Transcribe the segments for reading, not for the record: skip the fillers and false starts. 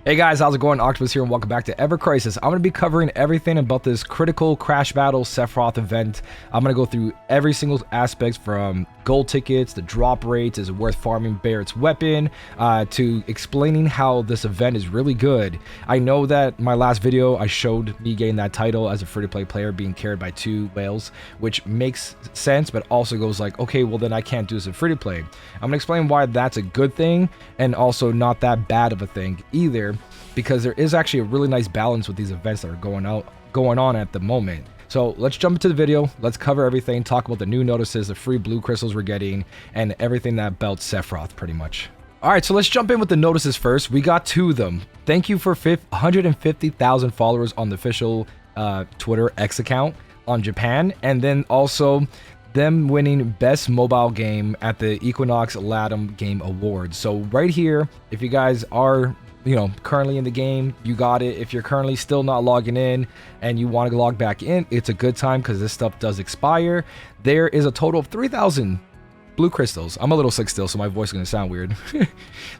Hey guys, how's it going? Octopus here and welcome back to evercrisis. I'm going to be covering everything about this critical crash battle Sephiroth event. I'm going to go through every single aspect from gold tickets, the drop rates, is it worth farming Barrett's weapon, to explaining how this event is really good. I know that my last video I showed me getting that title as a free-to-play player being carried by 2 whales, which makes sense but also goes like, okay, well then I can't do this in free-to-play. I'm going to explain why that's a good thing and also not that bad of a thing either, because there is actually a really nice balance with these events that are going on at the moment. So let's jump into the video, let's cover everything, talk about the new notices, the free blue crystals we're getting, and everything that belts Sephiroth pretty much. Alright, so let's jump in with the notices first. We got 2 of them. Thank you for 150,000 followers on the official Twitter X account on Japan, and then also them winning best mobile game at the Equinox Latam Game Awards. So right here, if you guys are currently in the game, you got it. If you're currently still not logging in and you want to log back in, it's a good time because this stuff does expire. There is a total of 3,000 blue crystals. I'm a little sick still, so my voice is going to sound weird.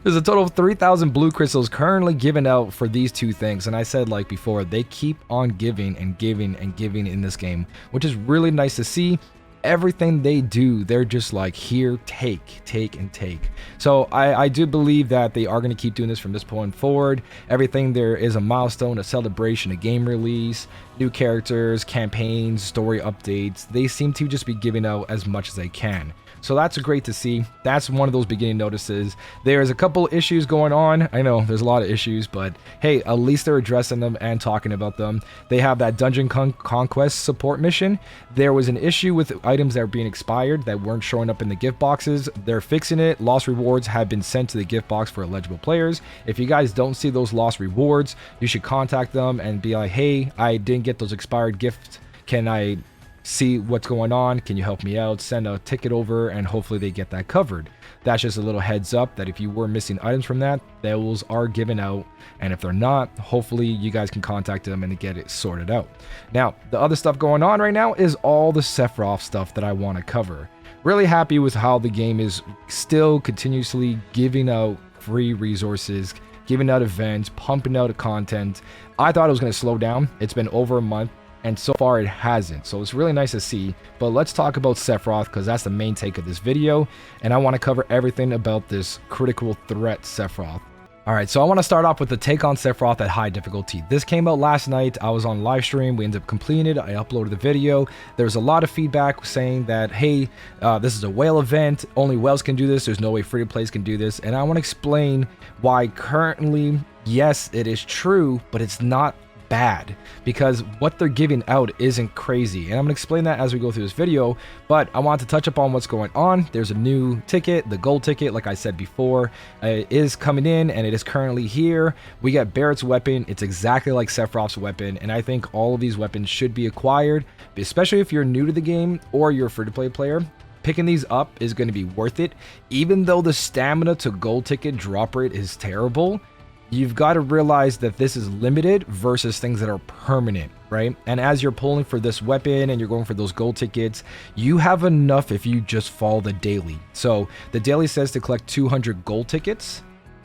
There's a total of 3,000 blue crystals currently given out for these 2 things. And I said, like before, they keep on giving and giving and giving in this game, which is really nice to see. Everything they do, they're just like, here, take and take. So I do believe that they are going to keep doing this from this point forward. Everything there is a milestone, a celebration, a game release, new characters, campaigns, story updates. They seem to just be giving out as much as they can. So that's great to see. That's one of those beginning notices. There's a couple issues going on. I know there's a lot of issues, but hey, at least they're addressing them and talking about them. They have that dungeon conquest support mission. There was an issue with items that were being expired that weren't showing up in the gift boxes. They're fixing it. Lost rewards have been sent to the gift box for eligible players. If you guys don't see those lost rewards, you should contact them and be like, hey, I didn't get those expired gifts. Can I see what's going on? Can you help me out? Send a ticket over and hopefully they get that covered. That's just a little heads up that if you were missing items from that, those are given out, and if they're not, hopefully you guys can contact them and get it sorted out. Now, the other stuff going on right now is all the Sephiroth stuff that I want to cover. Really happy with how the game is still continuously giving out free resources, giving out events, pumping out content. I thought it was going to slow down. It's been over a month, and so far it hasn't, so it's really nice to see. But let's talk about Sephiroth, because that's the main take of this video, and I want to cover everything about this critical threat Sephiroth. Alright, so I want to start off with the take on Sephiroth at high difficulty. This came out last night. I was on live stream. We ended up completing it. I uploaded the video. There's a lot of feedback saying that, hey, this is a whale event. Only whales can do this. There's no way free-to-plays can do this. And I want to explain why currently, yes, it is true, but it's not bad, because what they're giving out isn't crazy, and I'm gonna explain that as we go through this video. But I want to touch upon what's going on. There's a new ticket, the gold ticket, like I said before, is coming in, and it is currently here. We get Barrett's weapon. It's exactly like Sephiroth's weapon, and I think all of these weapons should be acquired, especially if you're new to the game or you're a free-to-play player. Picking these up is going to be worth it. Even though the stamina to gold ticket drop rate is terrible, you've got to realize that this is limited versus things that are permanent, right? And as you're pulling for this weapon and you're going for those gold tickets, you have enough if you just follow the daily. So the daily says to collect 200 gold tickets,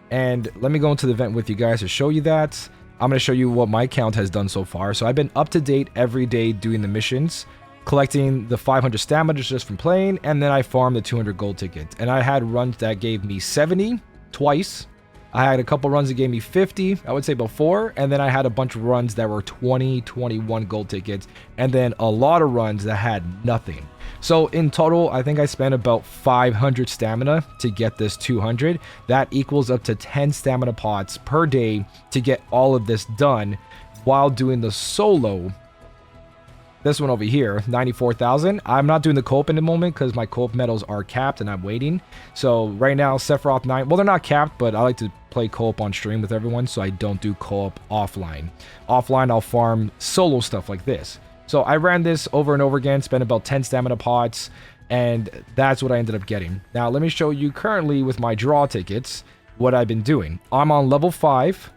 and let me go into the event with you guys to show you that. I'm going to show you what my count has done so far. So I've been up to date every day doing the missions, collecting the 500 stamina just from playing, and then I farmed the 200 gold tickets. And I had runs that gave me 70 twice. I had a couple runs that gave me 50, I would say before, and then I had a bunch of runs that were 20, 21 gold tickets, and then a lot of runs that had nothing. So in total, I think I spent about 500 stamina to get this 200. That equals up to 10 stamina pots per day to get all of this done while doing the solo. This one over here, 94,000. I'm not doing the co-op in the moment because my co-op medals are capped and I'm waiting. So right now, Sephiroth 9, well, they're not capped, but I like to play co-op on stream with everyone, so I don't do co-op offline. Offline, I'll farm solo stuff like this. So I ran this over and over again, spent about 10 stamina pots, and that's what I ended up getting. Now, let me show you currently with my draw tickets what I've been doing. I'm on level 5.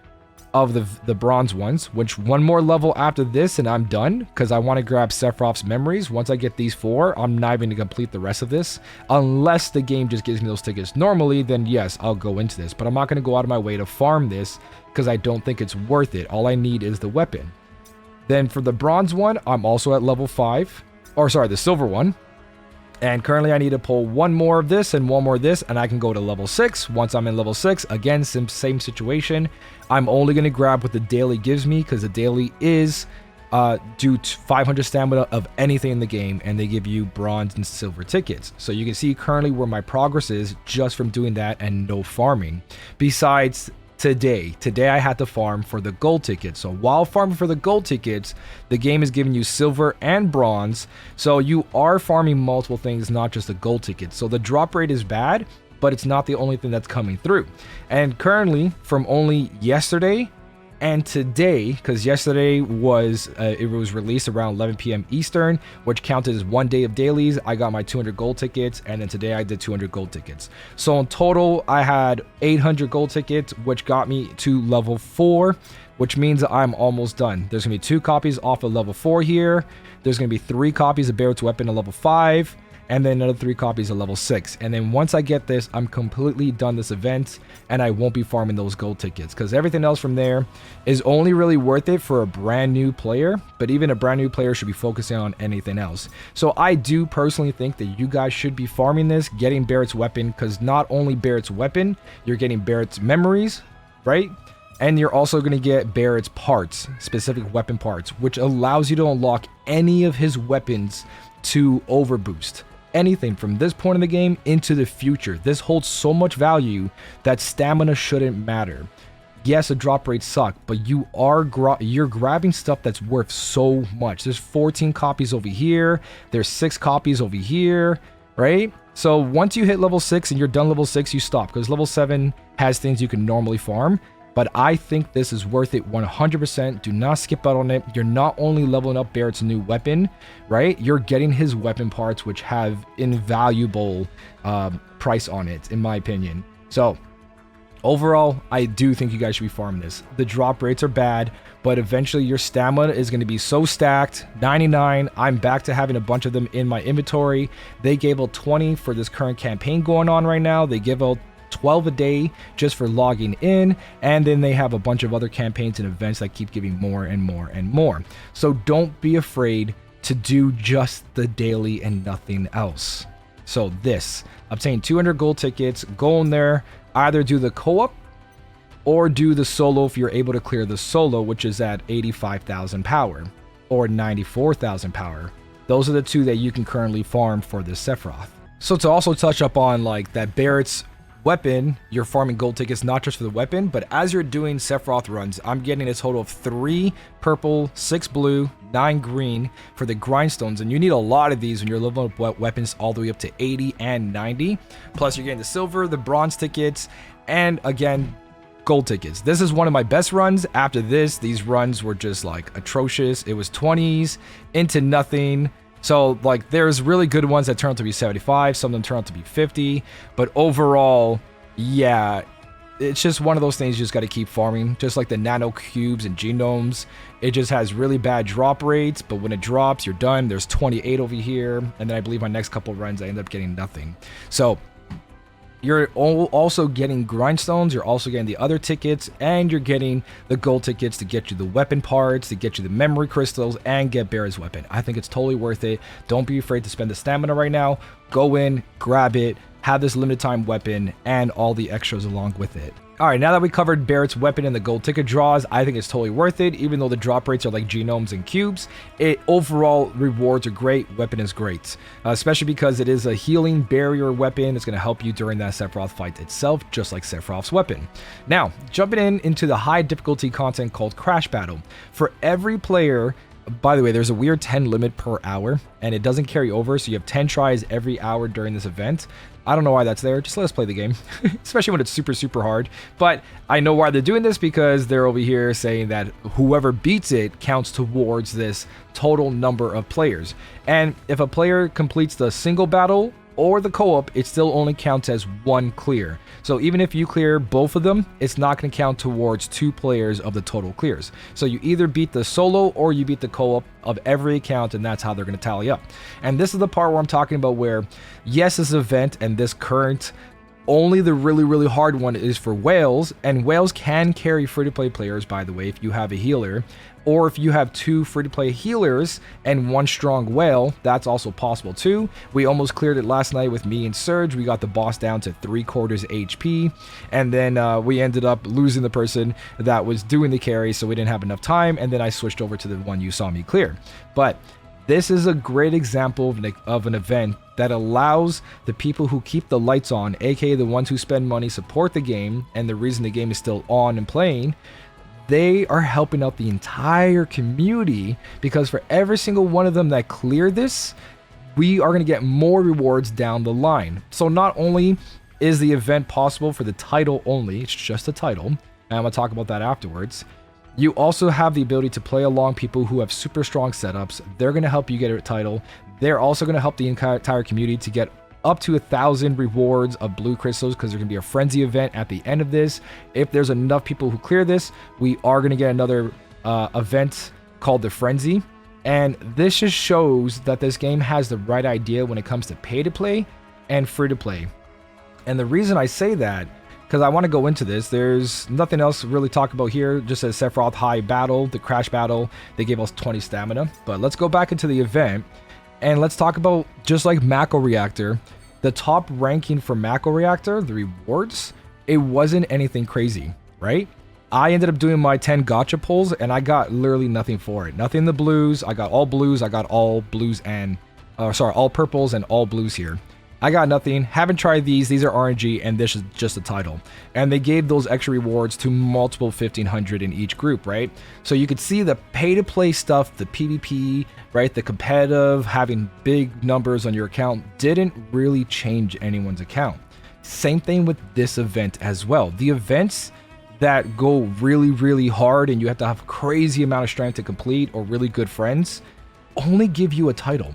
of the bronze ones, which one more level after this and I'm done, because I want to grab Sephiroth's memories. Once I get these 4, I'm not even going to complete the rest of this unless the game just gives me those tickets normally. Then yes, I'll go into this, but I'm not going to go out of my way to farm this because I don't think it's worth it. All I need is the weapon. Then for the bronze one, I'm also at level 5, or sorry, the silver one. And currently I need to pull one more of this and one more of this, and I can go to level 6. Once I'm in level 6, again, same situation. I'm only going to grab what the daily gives me, because the daily is do 500 stamina of anything in the game, and they give you bronze and silver tickets. So you can see currently where my progress is just from doing that and no farming. Besides today I had to farm for the gold tickets. So while farming for the gold tickets, the game is giving you silver and bronze, so you are farming multiple things, not just the gold tickets. So the drop rate is bad, but it's not the only thing that's coming through. And currently, from only yesterday and today, because yesterday was it was released around 11 p.m. Eastern, which counted as 1 day of dailies, I got my 200 gold tickets, and then today I did 200 gold tickets. So in total, I had 800 gold tickets, which got me to level 4, which means I'm almost done. There's gonna be 2 copies off of level 4 here. There's gonna be 3 copies of Barrett's weapon at level 5. And then another 3 copies at level 6. And then once I get this, I'm completely done this event, and I won't be farming those gold tickets, because everything else from there is only really worth it for a brand new player. But even a brand new player should be focusing on anything else. So I do personally think that you guys should be farming this, getting Barrett's weapon, because not only Barrett's weapon, you're getting Barrett's memories, right? And you're also going to get Barrett's parts, specific weapon parts, which allows you to unlock any of his weapons to overboost. Anything from this point in the game into the future. This holds so much value that stamina shouldn't matter. Yes, the drop rates suck, but you're grabbing stuff that's worth so much. There's 14 copies over here. There's 6 copies over here, right? So once you hit level 6 and you're done level 6, you stop, because level 7 has things you can normally farm. But I think this is worth it 100%. Do not skip out on it. You're not only leveling up Barrett's new weapon, right? You're getting his weapon parts, which have invaluable price on it, in my opinion. So overall, I do think you guys should be farming this. The drop rates are bad, but eventually your stamina is going to be so stacked. 99. I'm back to having a bunch of them in my inventory. They gave out 20 for this current campaign going on right now. They give out 12 a day just for logging in, and then they have a bunch of other campaigns and events that keep giving more and more and more. So don't be afraid to do just the daily and nothing else. So this, obtain 200 gold tickets, go in there, either do the co-op or do the solo if you're able to clear the solo, which is at 85,000 power or 94,000 power. Those are the 2 that you can currently farm for this Sephiroth. So to also touch up on like that Barrett's weapon, you're farming gold tickets not just for the weapon, but as you're doing Sephiroth runs, I'm getting a total of 3 purple, 6 blue, 9 green for the grindstones, and you need a lot of these when you're leveling up weapons all the way up to 80 and 90. Plus you're getting the silver, the bronze tickets, and again, gold tickets. This is one of my best runs. After this, these runs were just like atrocious. It was 20s into nothing. So like there's really good ones that turn out to be 75, some of them turn out to be 50, but overall, yeah, it's just one of those things you just got to keep farming. Just like the nano cubes and genomes, it just has really bad drop rates, but when it drops, you're done. There's 28 over here, and then I believe my next couple runs I end up getting nothing. So you're also getting grindstones, you're also getting the other tickets, and you're getting the gold tickets to get you the weapon parts, to get you the memory crystals, and get Barrett's weapon. I think it's totally worth it. Don't be afraid to spend the stamina right now. Go in, grab it, have this limited time weapon, and all the extras along with it. Alright, now that we covered Barrett's weapon and the gold ticket draws, I think it's totally worth it. Even though the drop rates are like genomes and cubes, overall rewards are great, weapon is great. Especially because it is a healing barrier weapon. It's going to help you during that Sephiroth fight itself, just like Sephiroth's weapon. Now, jumping into the high difficulty content called Crash Battle. For every player, by the way, there's a weird 10 limit per hour, and it doesn't carry over, so you have 10 tries every hour during this event. I don't know why that's there. Just let us play the game, especially when it's super, super hard. But I know why they're doing this, because they're over here saying that whoever beats it counts towards this total number of players. And if a player completes the single battle or the co-op, it still only counts as one clear. So even if you clear both of them, it's not going to count towards 2 players of the total clears. So you either beat the solo or you beat the co-op of every account, and that's how they're going to tally up. And this is the part where I'm talking about where, yes, this event and this current, only the really hard one is for whales, and whales can carry free-to-play players, by the way, if you have a healer, or if you have 2 free-to-play healers and 1 strong whale, that's also possible too. We almost cleared it last night with me and Surge. We got the boss down to 3/4 HP, and then we ended up losing the person that was doing the carry, so we didn't have enough time, and then I switched over to the one you saw me clear. But this is a great example of an event that allows the people who keep the lights on, aka the ones who spend money, support the game, and the reason the game is still on and playing. They are helping out the entire community, because for every single one of them that clear this, we are going to get more rewards down the line. So not only is the event possible for the title only, it's just a title, and I'm going to talk about that afterwards. You also have the ability to play along people who have super strong setups. They're going to help you get a title. They're also going to help the entire community to get up to 1,000 rewards of blue crystals, because there's going to be a frenzy event at the end of this. If there's enough people who clear this, we are going to get another event called the frenzy. And this just shows that this game has the right idea when it comes to pay to play and free to play. And the reason I say that, because I want to go into this, there's nothing else to really talk about here. Just a Sephiroth high battle, the crash battle, they gave us 20 stamina. But let's go back into the event, and let's talk about, just like Mako Reactor, the top ranking for Mako Reactor, the rewards, it wasn't anything crazy, right? I ended up doing my 10 gacha pulls, and I got literally nothing for it. Nothing in the blues. I got all blues. I got all blues and, all purples and all blues here. I got nothing. Haven't tried these. These are RNG, and this is just a title. And they gave those extra rewards to multiple 1,500 in each group, right? So you could see the pay-to-play stuff, the PvP, right? The competitive, having big numbers on your account didn't really change anyone's account. Same thing with this event as well. The events that go really hard and you have to have crazy amount of strength to complete, or really good friends, only give you a title.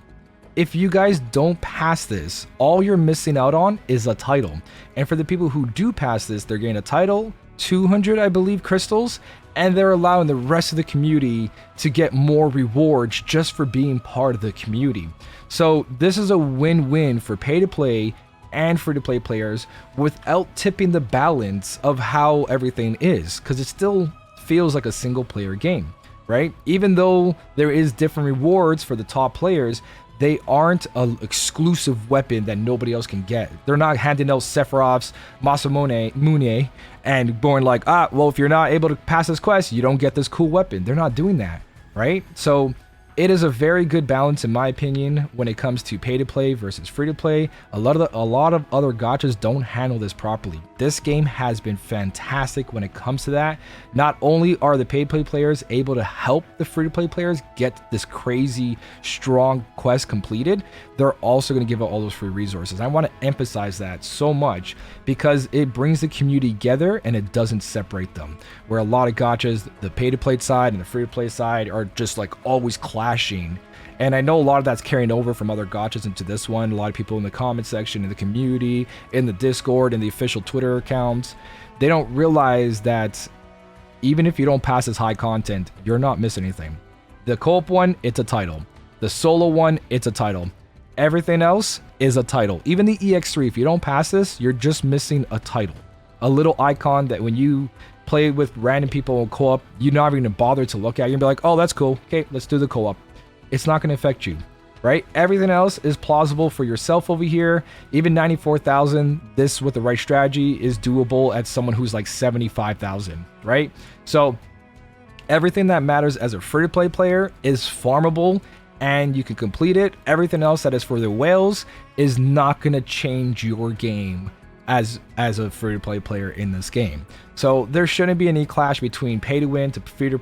If you guys don't pass this, all you're missing out on is a title. And for the people who do pass this, they're getting a title, 200, I believe, crystals, and they're allowing the rest of the community to get more rewards just for being part of the community. So this is a win-win for pay-to-play and free-to-play players, without tipping the balance of how everything is, because it still feels like a single-player game, right? Even though there is different rewards for the top players, they aren't an exclusive weapon that nobody else can get. They're not handing out Sephiroth's Masamune and going like, well, if you're not able to pass this quest, you don't get this cool weapon. They're not doing that, right? So it is a very good balance, in my opinion, when it comes to pay to play versus free to play. A lot of other gachas don't handle this properly. This game has been fantastic when it comes to that. Not only are the pay to play players able to help the free to play players get this crazy strong quest completed, they're also going to give out all those free resources. I want to emphasize that so much, because it brings the community together and it doesn't separate them. Where a lot of gachas, the pay to play side and the free to play side, are just like always clashing. And I know a lot of that's carrying over from other gachas into this one. A lot of people in the comment section, in the community, in the Discord, in the official Twitter accounts, they don't realize that even if you don't pass this high content, you're not missing anything. The co-op one, it's a title. The solo one, it's a title. Everything else is a title. Even the EX3, if you don't pass this, you're just missing a title. A little icon that when you play with random people in co-op, you're not even going to bother to look at. You're going to be like, oh, that's cool. Okay, let's do the co-op. It's not going to affect you, right? Everything else is plausible for yourself over here. Even 94,000, this with the right strategy is doable at someone who's like 75,000, right? So everything that matters as a free-to-play player is farmable, and you can complete it. Everything else that is for the whales is not going to change your game as a free-to-play player in this game. So there shouldn't be any clash between pay to win to free to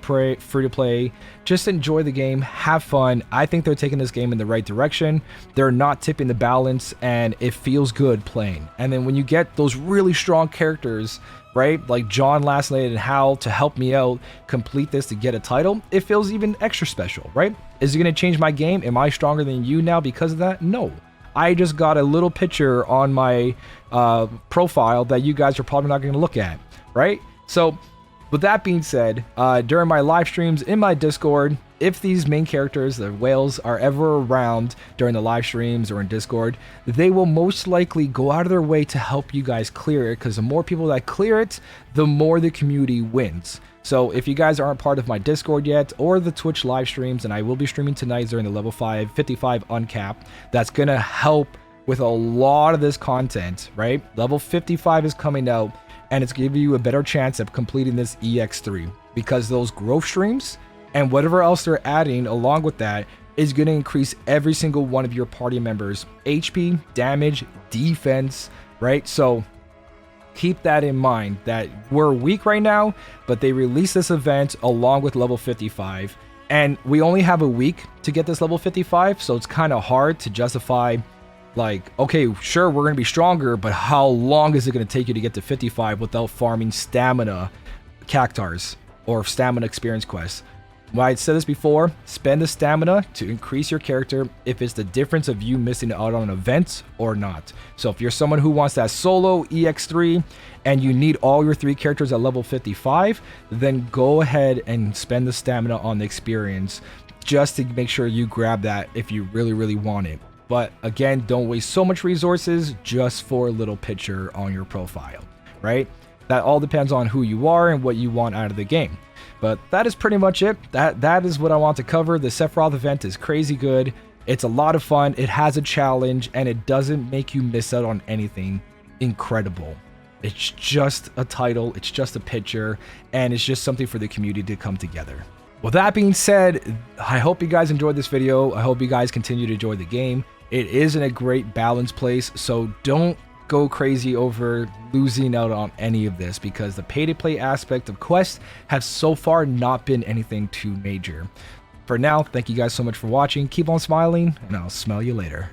play. Just enjoy the game, have fun. I think they're taking this game in the right direction. They're not tipping the balance, and it feels good playing. And then when you get those really strong characters, right, like John last night and Hal to help me out complete this to get a title, it feels even extra special, right? Is it going to change my game? Am I stronger than you now because of that? No. I just got a little picture on my profile that you guys are probably not going to look at, right? So with that being said, during my live streams in my Discord, if these main characters, the whales, are ever around during the live streams or in Discord, they will most likely go out of their way to help you guys clear it, because the more people that clear it, the more the community wins. So if you guys aren't part of my Discord yet, or the Twitch live streams, and I will be streaming tonight during the level 55 uncapped, that's going to help with a lot of this content, right? Level 55 is coming out, and it's giving you a better chance of completing this EX3, because those growth streams and whatever else they're adding along with that is going to increase every single one of your party members' HP, damage, defense, right? So keep that in mind, that we're weak right now, but they released this event along with level 55, and we only have a week to get this level 55, so it's kind of hard to justify, like, okay, sure, we're going to be stronger, but how long is it going to take you to get to 55 without farming stamina cactars or stamina experience quests? Well, I said this before, spend the stamina to increase your character if it's the difference of you missing out on an event or not. So if you're someone who wants that solo EX3 and you need all your 3 characters at level 55, then go ahead and spend the stamina on the experience just to make sure you grab that if you really want it. But again, don't waste so much resources just for a little picture on your profile, right? That all depends on who you are and what you want out of the game. But that is pretty much it. That is what I want to cover. The Sephiroth event is crazy good. It's a lot of fun. It has a challenge, and it doesn't make you miss out on anything incredible. It's just a title, it's just a picture, and it's just something for the community to come together. With that being said, I hope you guys enjoyed this video. I hope you guys continue to enjoy the game. It is in a great balanced place, so don't go crazy over losing out on any of this, because the pay-to-play aspect of quests have so far not been anything too major. For now, thank you guys so much for watching. Keep on smiling, and I'll smell you later.